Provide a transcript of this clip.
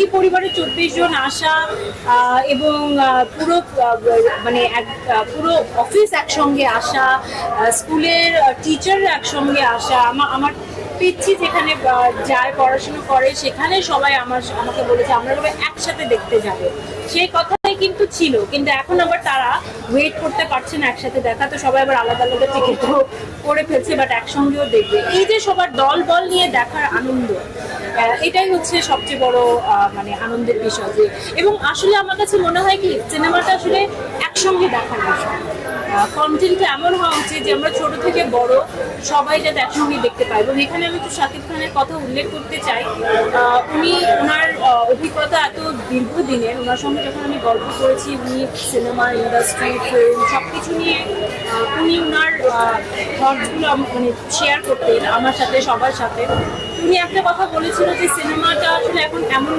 একই পরিবারে 24 জন আসা এবং পুরো মানে পুরো অফিস একসঙ্গে আসা, স্কুলের টিচার একসঙ্গে আসা, আমার পিচ্ছি যেখানে যায় পড়াশোনা করে সেখানে সবাই আমাকে বলেছে আমরা সবাই একসাথে দেখতে যাবে। সেই কথাই কিন্তু ছিল, কিন্তু এখন আবার তারা ওয়েট করতে পারছে না একসাথে দেখা, তো সবাই আবার আলাদা আলাদা টিকিটও করে ফেলছে, বাট একসঙ্গেও দেখবে। এই যে সবার দল বল নিয়ে দেখার আনন্দ, এটাই হচ্ছে সবচেয়ে বড় মানে আনন্দের বিষয়। যে এবং আসলে আমার কাছে মনে হয় কি সিনেমাটা আসলে একসঙ্গে দেখার বিষয়। কন্টেন্টটা এমন হওয়া উচিত যে আমরা ছোট থেকে বড় সবাই যাতে একসঙ্গে দেখতে পাই। এবং এখানে আমি একটু শাকিব খানের কথা উল্লেখ করতে চাই। উনি ওনার অভিজ্ঞতা এত দীর্ঘদিনের, ওনার সঙ্গে যখন আমি গল্প করেছি, উনি সিনেমা ইন্ডাস্ট্রি, ফিল্ম সব কিছু নিয়ে উনি ওনার থটসগুলো মানে শেয়ার করতেন আমার সাথে, সবার সাথে। উনি একটা কথা বলেছিল যে সিনেমাটা আসলে এখন এমন